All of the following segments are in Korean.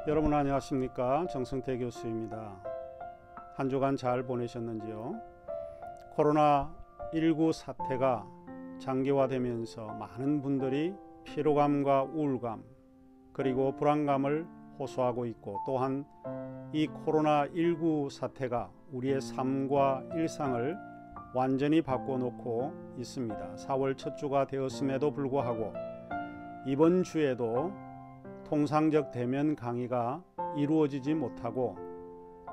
여러분 안녕하십니까? 정성태 교수입니다. 한 주간 잘 보내셨는지요? 코로나19 사태가 장기화되면서 많은 분들이 피로감과 우울감 그리고 불안감을 호소하고 있고, 또한 이 코로나19 사태가 우리의 삶과 일상을 완전히 바꿔놓고 있습니다. 4월 첫 주가 되었음에도 불구하고 이번 주에도 통상적 대면 강의가 이루어지지 못하고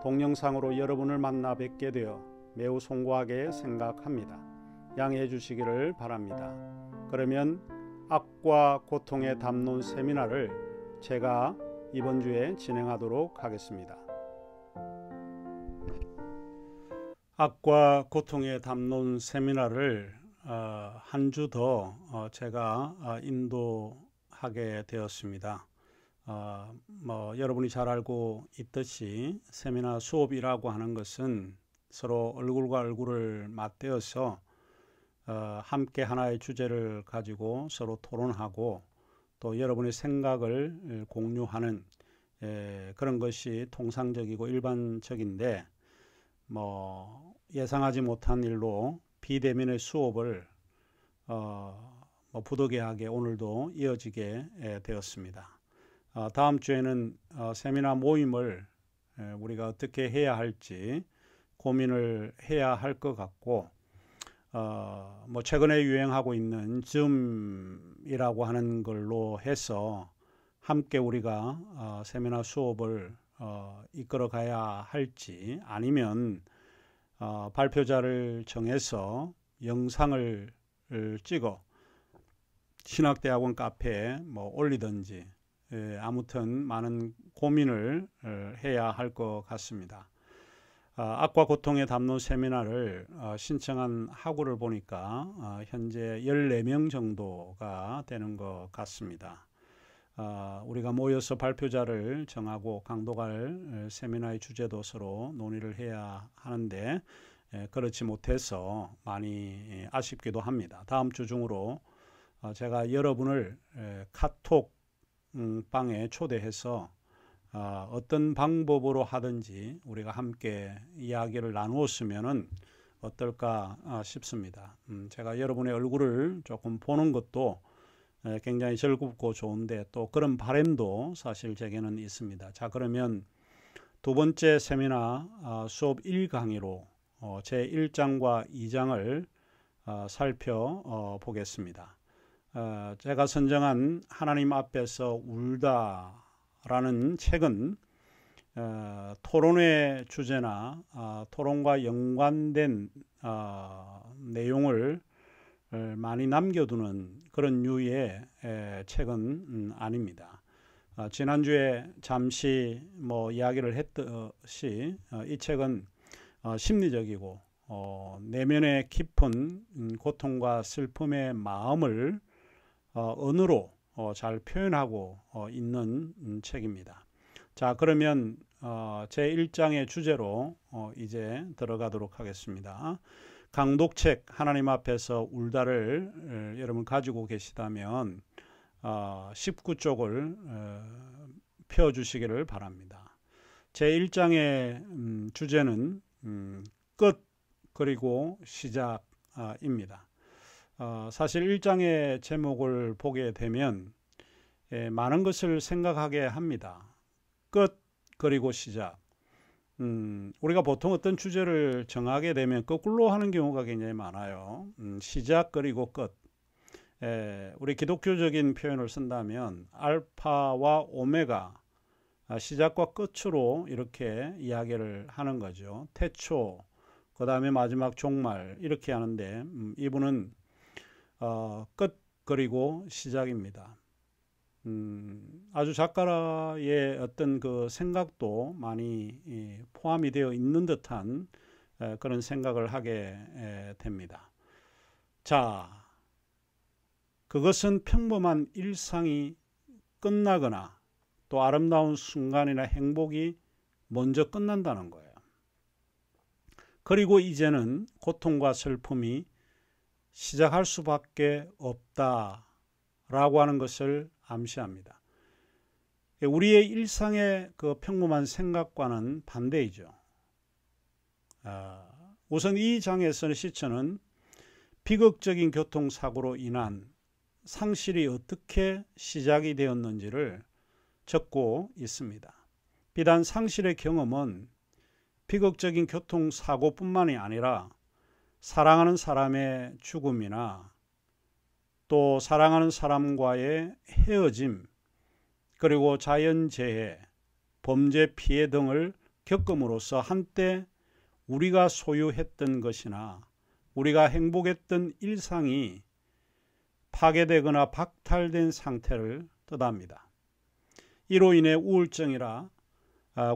동영상으로 여러분을 만나 뵙게 되어 매우 송구하게 생각합니다. 양해해 주시기를 바랍니다. 그러면 악과 고통의 담론 세미나를 제가 이번 주에 진행하도록 하겠습니다. 악과 고통의 담론 세미나를 한 주 더 제가 인도하게 되었습니다. 여러분이 잘 알고 있듯이 세미나 수업이라고 하는 것은 서로 얼굴과 얼굴을 맞대어서 함께 하나의 주제를 가지고 서로 토론하고 또 여러분의 생각을 공유하는 그런 것이 통상적이고 일반적인데, 예상하지 못한 일로 비대면의 수업을 부득이하게 오늘도 이어지게 되었습니다. 다음 주에는 세미나 모임을 우리가 어떻게 해야 할지 고민을 해야 할 것 같고, 최근에 유행하고 있는 줌이라고 하는 걸로 해서 함께 우리가 세미나 수업을 이끌어 가야 할지, 아니면 발표자를 정해서 영상을 찍어 신학대학원 카페에 올리든지, 아무튼 많은 고민을 해야 할 것 같습니다. 악과 고통의 담론 세미나를 신청한 학우를 보니까 현재 14명 정도가 되는 것 같습니다. 우리가 모여서 발표자를 정하고 강도갈 세미나의 주제도 서로 논의를 해야 하는데 그렇지 못해서 많이 아쉽기도 합니다. 다음 주 중으로 제가 여러분을 카톡 방에 초대해서 어떤 방법으로 하든지 우리가 함께 이야기를 나누었으면 어떨까 싶습니다. 제가 여러분의 얼굴을 조금 보는 것도 굉장히 즐겁고 좋은데, 또 그런 바람도 사실 제게는 있습니다. 자, 그러면 두 번째 세미나 수업 1강의로 제 1장과 2장을 살펴보겠습니다. 제가 선정한 하나님 앞에서 울다라는 책은 토론의 주제나 토론과 연관된 내용을 많이 남겨두는 그런 류의 책은 아닙니다. 지난주에 잠시 이야기를 했듯이 이 책은 심리적이고 내면의 깊은 고통과 슬픔의 마음을 언어로 잘 표현하고 있는 책입니다. 자, 그러면 제 1장의 주제로 이제 들어가도록 하겠습니다. 강독책 하나님 앞에서 울다를 여러분 가지고 계시다면 19쪽을 펴주시기를 바랍니다. 제 1장의 주제는 끝 그리고 시작입니다. 사실 1장의 제목을 보게 되면 많은 것을 생각하게 합니다. 끝 그리고 시작. 우리가 보통 어떤 주제를 정하게 되면 거꾸로 하는 경우가 굉장히 많아요. 시작 그리고 끝. 우리 기독교적인 표현을 쓴다면 알파와 오메가, 시작과 끝으로 이렇게 이야기를 하는 거죠. 태초, 그 다음에 마지막 종말, 이렇게 하는데 이분은 끝 그리고 시작입니다. 아주 작가의 어떤 그 생각도 많이 포함이 되어 있는 듯한 그런 생각을 하게 됩니다. 자, 그것은 평범한 일상이 끝나거나 또 아름다운 순간이나 행복이 먼저 끝난다는 거예요. 그리고 이제는 고통과 슬픔이 시작할 수밖에 없다라고 하는 것을 암시합니다. 우리의 일상의 그 평범한 생각과는 반대이죠. 우선 이 장에서는 시처는 비극적인 교통사고로 인한 상실이 어떻게 시작이 되었는지를 적고 있습니다. 비단 상실의 경험은 비극적인 교통사고뿐만이 아니라 사랑하는 사람의 죽음이나 또 사랑하는 사람과의 헤어짐, 그리고 자연재해, 범죄 피해 등을 겪음으로써 한때 우리가 소유했던 것이나 우리가 행복했던 일상이 파괴되거나 박탈된 상태를 뜻합니다. 이로 인해 우울증이라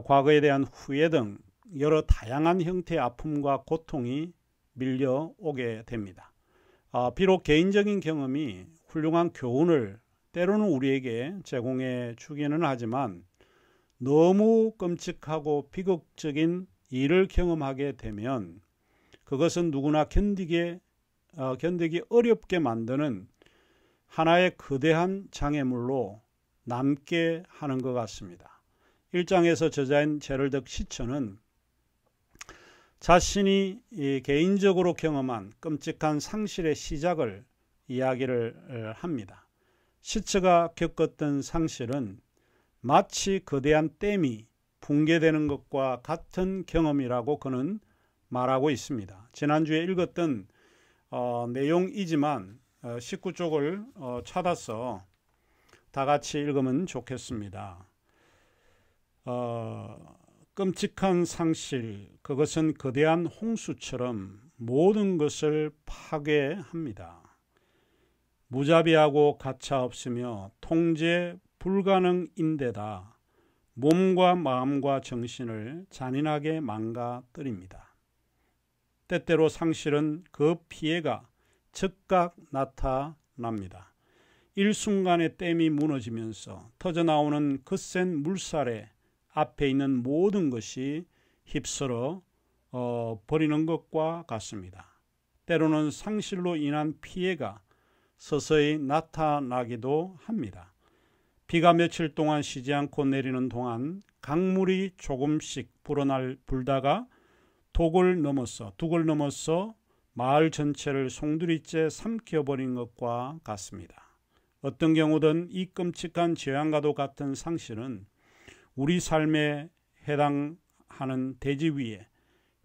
과거에 대한 후회 등 여러 다양한 형태의 아픔과 고통이 밀려오게 됩니다. 비록 개인적인 경험이 훌륭한 교훈을 때로는 우리에게 제공해 주기는 하지만 너무 끔찍하고 비극적인 일을 경험하게 되면 그것은 누구나 견디기 어렵게 만드는 하나의 거대한 장애물로 남게 하는 것 같습니다. 1장에서 저자인 제럴드 시처는 자신이 개인적으로 경험한 끔찍한 상실의 시작을 이야기를 합니다. 시처가 겪었던 상실은 마치 거대한 댐이 붕괴되는 것과 같은 경험이라고 그는 말하고 있습니다. 지난주에 읽었던 내용이지만 19쪽을 찾아서 다 같이 읽으면 좋겠습니다. 끔찍한 상실, 그것은 거대한 홍수처럼 모든 것을 파괴합니다. 무자비하고 가차없으며 통제 불가능인데다 몸과 마음과 정신을 잔인하게 망가뜨립니다. 때때로 상실은 그 피해가 즉각 나타납니다. 일순간에 댐이 무너지면서 터져나오는 거센 물살에 앞에 있는 모든 것이 휩쓸어 버리는 것과 같습니다. 때로는 상실로 인한 피해가 서서히 나타나기도 합니다. 비가 며칠 동안 쉬지 않고 내리는 동안 강물이 조금씩 불다가 둑을 넘어서 마을 전체를 송두리째 삼켜버린 것과 같습니다. 어떤 경우든 이 끔찍한 재앙과도 같은 상실은 우리 삶에 해당하는 대지 위에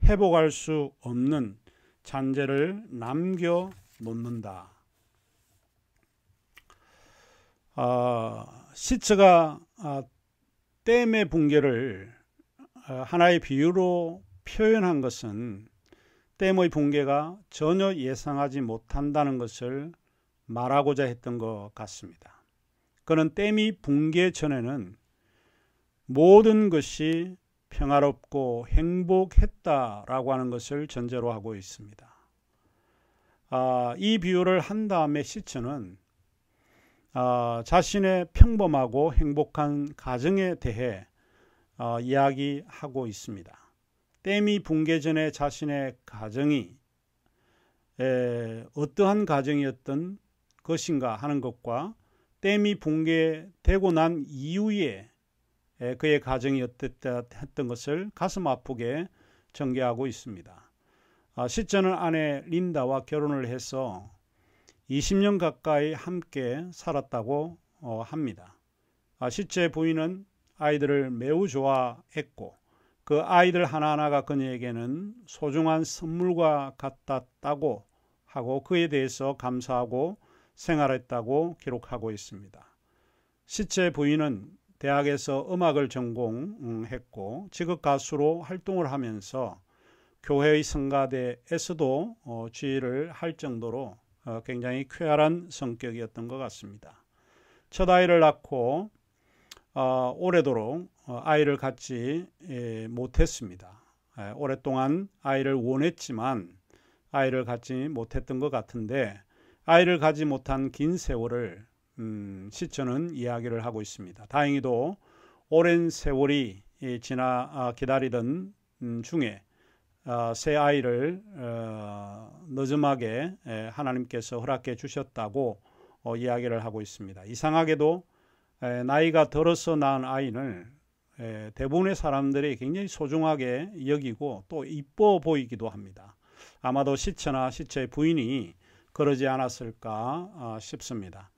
회복할 수 없는 잔재를 남겨놓는다. 시처가 댐의 붕괴를 하나의 비유로 표현한 것은 댐의 붕괴가 전혀 예상하지 못한다는 것을 말하고자 했던 것 같습니다. 그는 댐이 붕괴 전에는 모든 것이 평화롭고 행복했다라고 하는 것을 전제로 하고 있습니다. 이 비유를 한 다음에 시처는 자신의 평범하고 행복한 가정에 대해 이야기하고 있습니다. 댐이 붕괴 전에 자신의 가정이 어떠한 가정이었던 것인가 하는 것과 댐이 붕괴되고 난 이후에 그의 가정이 어땠다 했던 것을 가슴 아프게 전개하고 있습니다. 시처는 아내 린다와 결혼을 해서 20년 가까이 함께 살았다고 합니다. 시처의 부인은 아이들을 매우 좋아했고 그 아이들 하나하나가 그녀에게는 소중한 선물과 같았다고 하고 그에 대해서 감사하고 생활했다고 기록하고 있습니다. 시처의 부인은 대학에서 음악을 전공했고 직업 가수로 활동을 하면서 교회의 성가대에서도 지휘를 할 정도로 굉장히 쾌활한 성격이었던 것 같습니다. 첫 아이를 낳고 오래도록 아이를 갖지 못했습니다. 오랫동안 아이를 원했지만 아이를 갖지 못했던 것 같은데 아이를 갖지 못한 긴 세월을 시처는 이야기를 하고 있습니다. 다행히도 오랜 세월이 지나 기다리던 중에 새 아이를 늦음하게 하나님께서 허락해 주셨다고 이야기를 하고 있습니다. 이상하게도 나이가 들어서 낳은 아이를 대부분의 사람들이 굉장히 소중하게 여기고 또 이뻐 보이기도 합니다. 아마도 시처나 시처의 부인이 그러지 않았을까 싶습니다.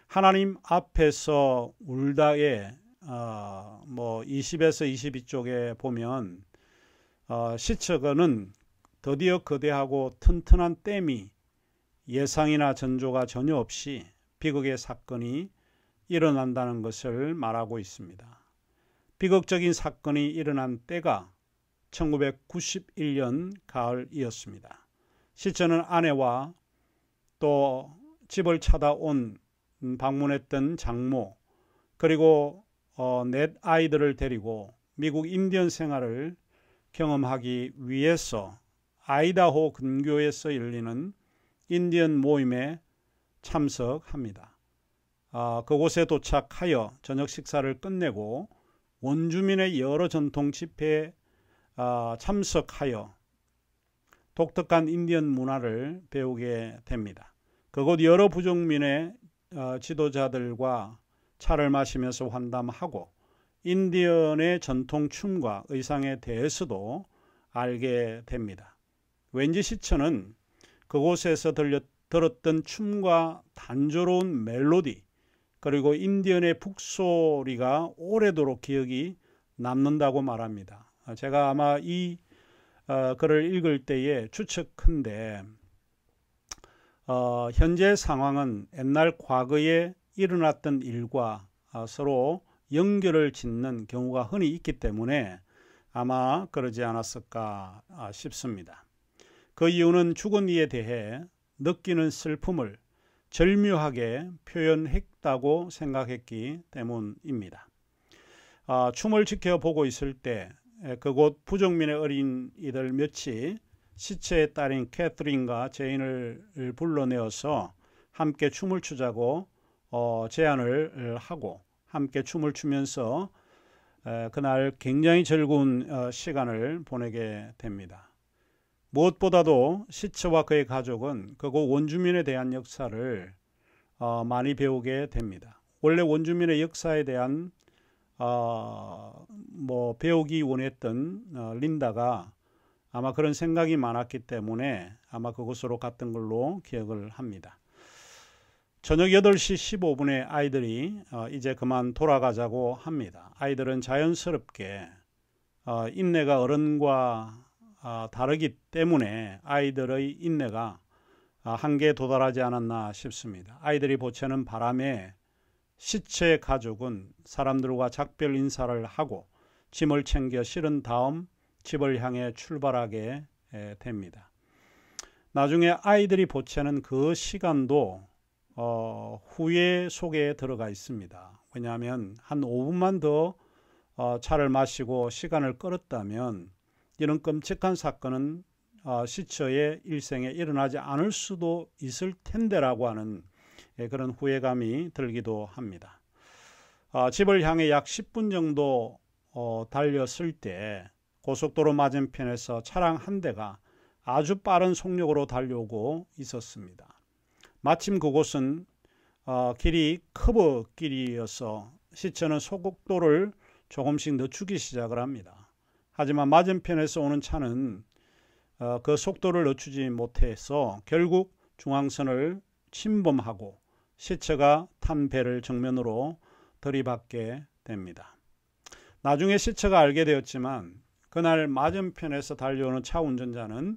하나님 앞에서 울다에 20에서 22쪽에 보면 시처는 드디어 거대하고 튼튼한 댐이 예상이나 전조가 전혀 없이 비극의 사건이 일어난다는 것을 말하고 있습니다. 비극적인 사건이 일어난 때가 1991년 가을이었습니다. 시처는 아내와 또 집을 찾아온 방문했던 장모 그리고 넷 아이들을 데리고 미국 인디언 생활을 경험하기 위해서 아이다호 근교에서 열리는 인디언 모임에 참석합니다. 그곳에 도착하여 저녁 식사를 끝내고 원주민의 여러 전통 집회에 참석하여 독특한 인디언 문화를 배우게 됩니다. 그곳 여러 부족민의 지도자들과 차를 마시면서 환담하고 인디언의 전통 춤과 의상에 대해서도 알게 됩니다. 왠지 시처는 그곳에서 들었던 춤과 단조로운 멜로디 그리고 인디언의 북소리가 오래도록 기억이 남는다고 말합니다. 제가 아마 이 글을 읽을 때에 추측한데 현재 상황은 옛날 과거에 일어났던 일과 서로 연결을 짓는 경우가 흔히 있기 때문에 아마 그러지 않았을까 싶습니다. 그 이유는 죽은 이에 대해 느끼는 슬픔을 절묘하게 표현했다고 생각했기 때문입니다. 춤을 지켜보고 있을 때 그곳 부족민의 어린이들 몇이 시체의 딸인 캐트린과 제인을 불러내어서 함께 춤을 추자고 제안을 하고 함께 춤을 추면서 그날 굉장히 즐거운 시간을 보내게 됩니다. 무엇보다도 시처와 그의 가족은 그곳 원주민에 대한 역사를 많이 배우게 됩니다. 원래 원주민의 역사에 대한 배우기 원했던 린다가 아마 그런 생각이 많았기 때문에 아마 그곳으로 갔던 걸로 기억을 합니다. 저녁 8시 15분에 아이들이 이제 그만 돌아가자고 합니다. 아이들은 자연스럽게 인내가 어른과 다르기 때문에 아이들의 인내가 한계에 도달하지 않았나 싶습니다. 아이들이 보채는 바람에 시체의 가족은 사람들과 작별 인사를 하고 짐을 챙겨 실은 다음 집을 향해 출발하게 됩니다. 나중에 아이들이 보채는 그 시간도 후회 속에 들어가 있습니다. 왜냐하면 한 5분만 더 차를 마시고 시간을 끌었다면 이런 끔찍한 사건은 시처의 일생에 일어나지 않을 수도 있을 텐데라고 하는 그런 후회감이 들기도 합니다. 집을 향해 약 10분 정도 달렸을 때 고속도로 맞은편에서 차량 한 대가 아주 빠른 속력으로 달려오고 있었습니다. 마침 그곳은 길이 커브길이어서 시처는 속도를 조금씩 늦추기 시작을 합니다. 하지만 맞은편에서 오는 차는 그 속도를 늦추지 못해서 결국 중앙선을 침범하고 시처가 탄 배를 정면으로 들이받게 됩니다. 나중에 시처가 알게 되었지만 그날 맞은편에서 달려오는 차 운전자는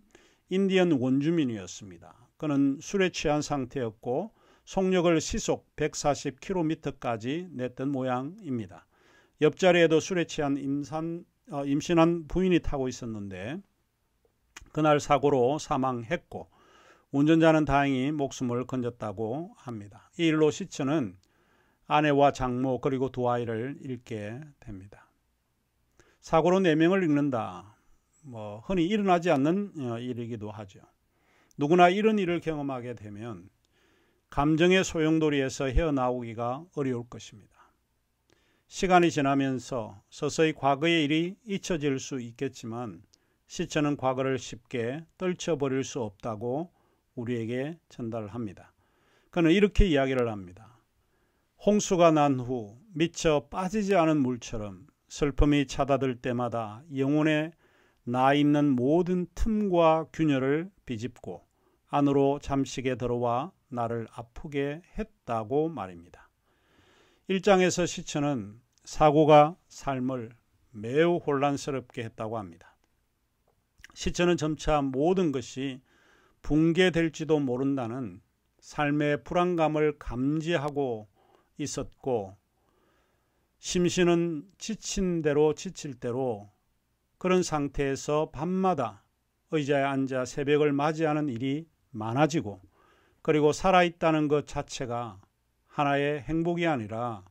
인디언 원주민이었습니다. 그는 술에 취한 상태였고 속력을 시속 140km까지 냈던 모양입니다. 옆자리에도 술에 취한 임신한 부인이 타고 있었는데 그날 사고로 사망했고 운전자는 다행히 목숨을 건졌다고 합니다. 이 일로 시처는 아내와 장모 그리고 두 아이를 잃게 됩니다. 사고로 4명을 잃는다. 흔히 일어나지 않는 일이기도 하죠. 누구나 이런 일을 경험하게 되면 감정의 소용돌이에서 헤어나오기가 어려울 것입니다. 시간이 지나면서 서서히 과거의 일이 잊혀질 수 있겠지만 시처는 과거를 쉽게 떨쳐버릴 수 없다고 우리에게 전달합니다. 그는 이렇게 이야기를 합니다. 홍수가 난 후 미쳐 빠지지 않은 물처럼 슬픔이 찾아들 때마다 영혼에 나 있는 모든 틈과 균열을 비집고 안으로 잠식에 들어와 나를 아프게 했다고 말입니다. 1장에서 시체는 사고가 삶을 매우 혼란스럽게 했다고 합니다. 시체는 점차 모든 것이 붕괴될지도 모른다는 삶의 불안감을 감지하고 있었고, 심신은 지친 대로 지칠 대로 그런 상태에서 밤마다 의자에 앉아 새벽을 맞이하는 일이 많아지고, 그리고 살아있다는 것 자체가 하나의 행복이 아니라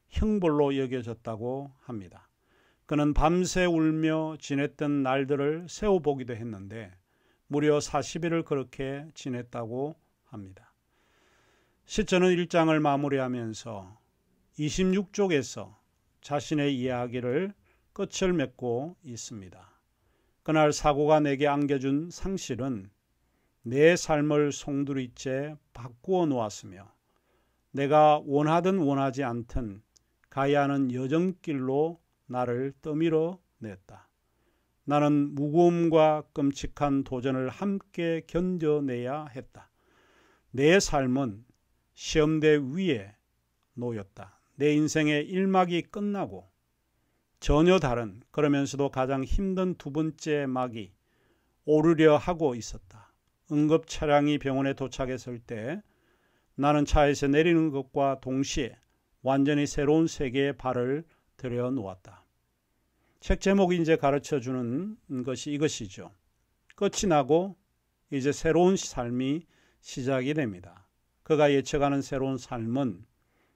형벌로 여겨졌다고 합니다. 그는 밤새 울며 지냈던 날들을 세워보기도 했는데 무려 40일을 그렇게 지냈다고 합니다. 시체는 1장을 마무리하면서 26쪽에서 자신의 이야기를 끝을 맺고 있습니다. 그날 사고가 내게 안겨준 상실은 내 삶을 송두리째 바꾸어 놓았으며 내가 원하든 원하지 않든 가야 하는 여정길로 나를 떠밀어 냈다. 나는 무거움과 끔찍한 도전을 함께 견뎌내야 했다. 내 삶은 시험대 위에 놓였다. 내 인생의 1막이 끝나고 전혀 다른, 그러면서도 가장 힘든 두 번째 막이 오르려 하고 있었다. 응급 차량이 병원에 도착했을 때 나는 차에서 내리는 것과 동시에 완전히 새로운 세계에 발을 들여놓았다. 책 제목이 이제 가르쳐주는 것이 이것이죠. 끝이 나고 이제 새로운 삶이 시작이 됩니다. 그가 예측하는 새로운 삶은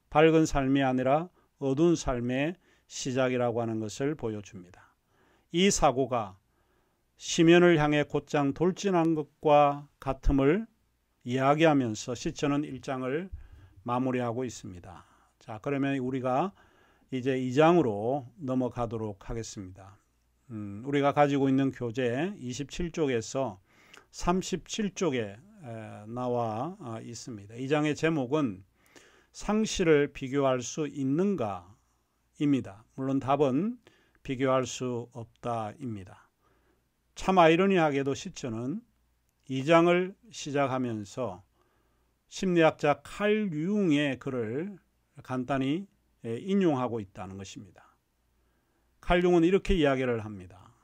밝은 삶이 아니라 어두운 삶의 시작이라고 하는 것을 보여줍니다. 이 사고가 심연을 향해 곧장 돌진한 것과 같음을 이야기하면서 시체는 1장을 마무리하고 있습니다. 자, 그러면 우리가 이제 2장으로 넘어가도록 하겠습니다. 우리가 가지고 있는 교재 27쪽에서 37쪽에 나와 있습니다. 2장의 제목은 상실을 비교할 수 있는가 입니다. 물론 답은 비교할 수 없다입니다. 참 아이러니하게도 시체는 2장을 시작하면서 심리학자 칼 융의 글을 간단히 인용하고 있다는 것입니다. 칼 융은 이렇게 이야기를 합니다.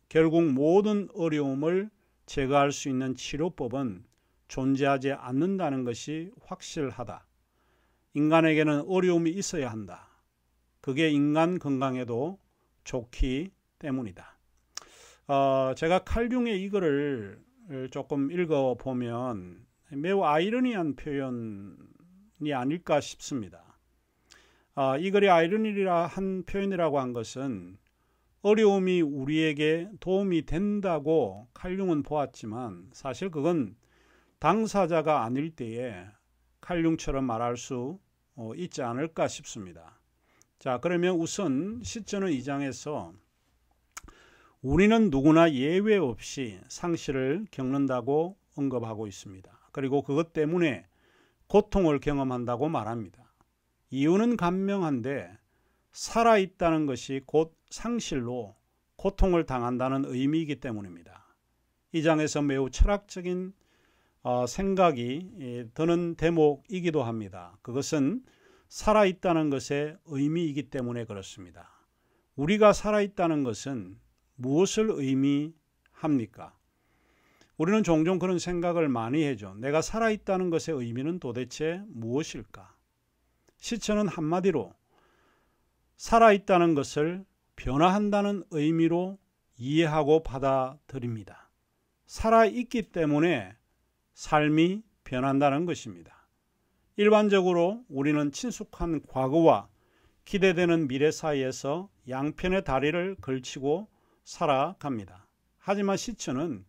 결국 모든 어려움을 제거할 수 있는 치료법은 존재하지 않는다는 것이 확실하다. 인간에게는 어려움이 있어야 한다. 그게 인간 건강에도 좋기 때문이다. 제가 칼 융의 이 글을 조금 읽어보면 매우 아이러니한 표현이 아닐까 싶습니다. 이 글이 아이러니라 한 표현이라고 한 것은 어려움이 우리에게 도움이 된다고 칼 융은 보았지만 사실 그건 당사자가 아닐 때에 칼 융처럼 말할 수 있지 않을까 싶습니다. 자, 그러면 우선 시체는 2장에서 우리는 누구나 예외 없이 상실을 겪는다고 언급하고 있습니다. 그리고 그것 때문에 고통을 경험한다고 말합니다. 이유는 간명한데 살아있다는 것이 곧 상실로 고통을 당한다는 의미이기 때문입니다. 이 장에서 매우 철학적인 생각이 드는 대목이기도 합니다. 그것은 살아있다는 것의 의미이기 때문에 그렇습니다. 우리가 살아있다는 것은 무엇을 의미합니까? 우리는 종종 그런 생각을 많이 해죠. 내가 살아있다는 것의 의미는 도대체 무엇일까? 시체는 한마디로 살아있다는 것을 변화한다는 의미로 이해하고 받아들입니다. 살아있기 때문에 삶이 변한다는 것입니다. 일반적으로 우리는 친숙한 과거와 기대되는 미래 사이에서 양편의 다리를 걸치고 살아갑니다. 하지만 시체는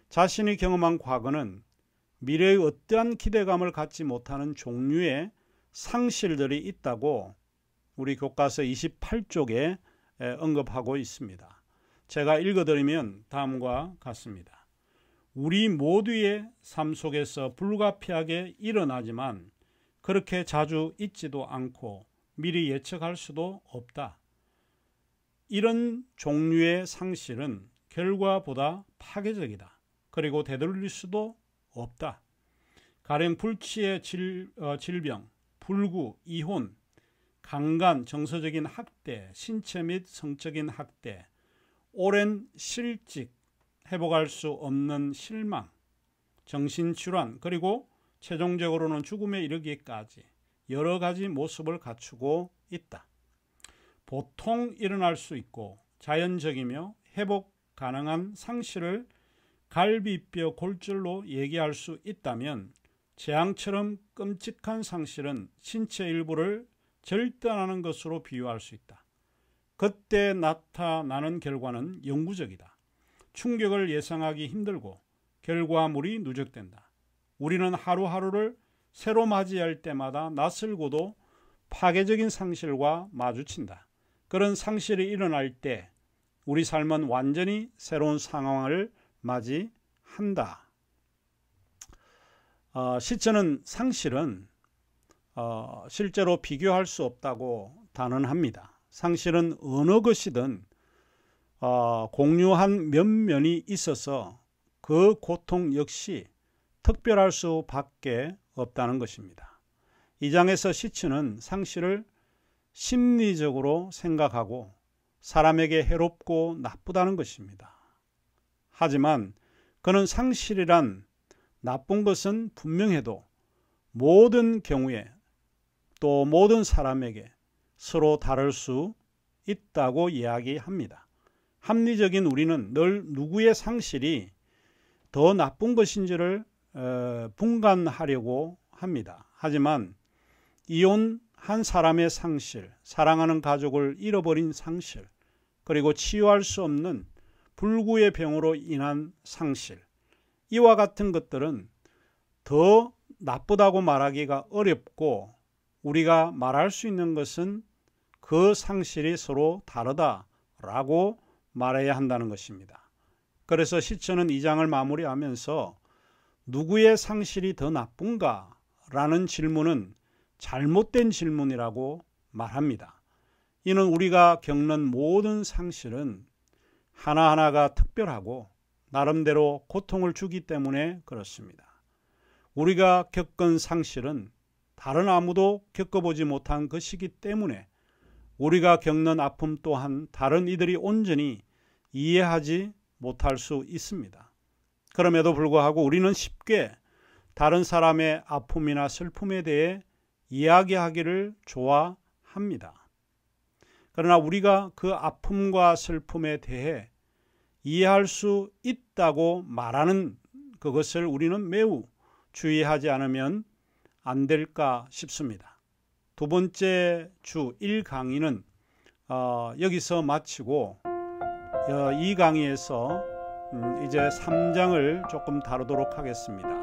자신이 경험한 과거는 미래의 어떠한 기대감을 갖지 못하는 종류의 상실들이 있다고 우리 교과서 28쪽에 언급하고 있습니다. 제가 읽어드리면 다음과 같습니다. 우리 모두의 삶 속에서 불가피하게 일어나지만 그렇게 자주 있지도 않고 미리 예측할 수도 없다. 이런 종류의 상실은 결과보다 파괴적이다. 그리고 되돌릴 수도 없다. 가령 불치의 질병, 불구, 이혼, 강간, 정서적인 학대, 신체 및 성적인 학대, 오랜 실직, 회복할 수 없는 실망, 정신질환, 그리고 최종적으로는 죽음에 이르기까지 여러 가지 모습을 갖추고 있다. 보통 일어날 수 있고 자연적이며 회복 가능한 상실을 갈비뼈 골절로 얘기할 수 있다면, 재앙처럼 끔찍한 상실은 신체 일부를 절단하는 것으로 비유할 수 있다. 그때 나타나는 결과는 영구적이다. 충격을 예상하기 힘들고 결과물이 누적된다. 우리는 하루하루를 새로 맞이할 때마다 낯설고도 파괴적인 상실과 마주친다. 그런 상실이 일어날 때 우리 삶은 완전히 새로운 상황을 맞이한다. 시체는 상실은 실제로 비교할 수 없다고 단언합니다. 상실은 어느 것이든 공유한 면면이 있어서 그 고통 역시 특별할 수밖에 없다는 것입니다. 이 장에서 시체는 상실을 심리적으로 생각하고 사람에게 해롭고 나쁘다는 것입니다. 하지만 그는 상실이란 나쁜 것은 분명해도 모든 경우에 또 모든 사람에게 서로 다를 수 있다고 이야기합니다. 합리적인 우리는 늘 누구의 상실이 더 나쁜 것인지를 분간하려고 합니다. 하지만 이혼한 사람의 상실, 사랑하는 가족을 잃어버린 상실, 그리고 치유할 수 없는 불구의 병으로 인한 상실, 이와 같은 것들은 더 나쁘다고 말하기가 어렵고, 우리가 말할 수 있는 것은 그 상실이 서로 다르다라고 말해야 한다는 것입니다. 그래서 시처는 이 장을 마무리하면서 누구의 상실이 더 나쁜가? 라는 질문은 잘못된 질문이라고 말합니다. 이는 우리가 겪는 모든 상실은 하나하나가 특별하고 나름대로 고통을 주기 때문에 그렇습니다. 우리가 겪은 상실은 다른 아무도 겪어보지 못한 것이기 때문에 우리가 겪는 아픔 또한 다른 이들이 온전히 이해하지 못할 수 있습니다. 그럼에도 불구하고 우리는 쉽게 다른 사람의 아픔이나 슬픔에 대해 이야기하기를 좋아합니다. 그러나 우리가 그 아픔과 슬픔에 대해 이해할 수 있다고 말하는 그것을 우리는 매우 주의하지 않으면 안 될까 싶습니다. 두 번째 주 1강의는 여기서 마치고 이 강의에서 이제 3장을 조금 다루도록 하겠습니다.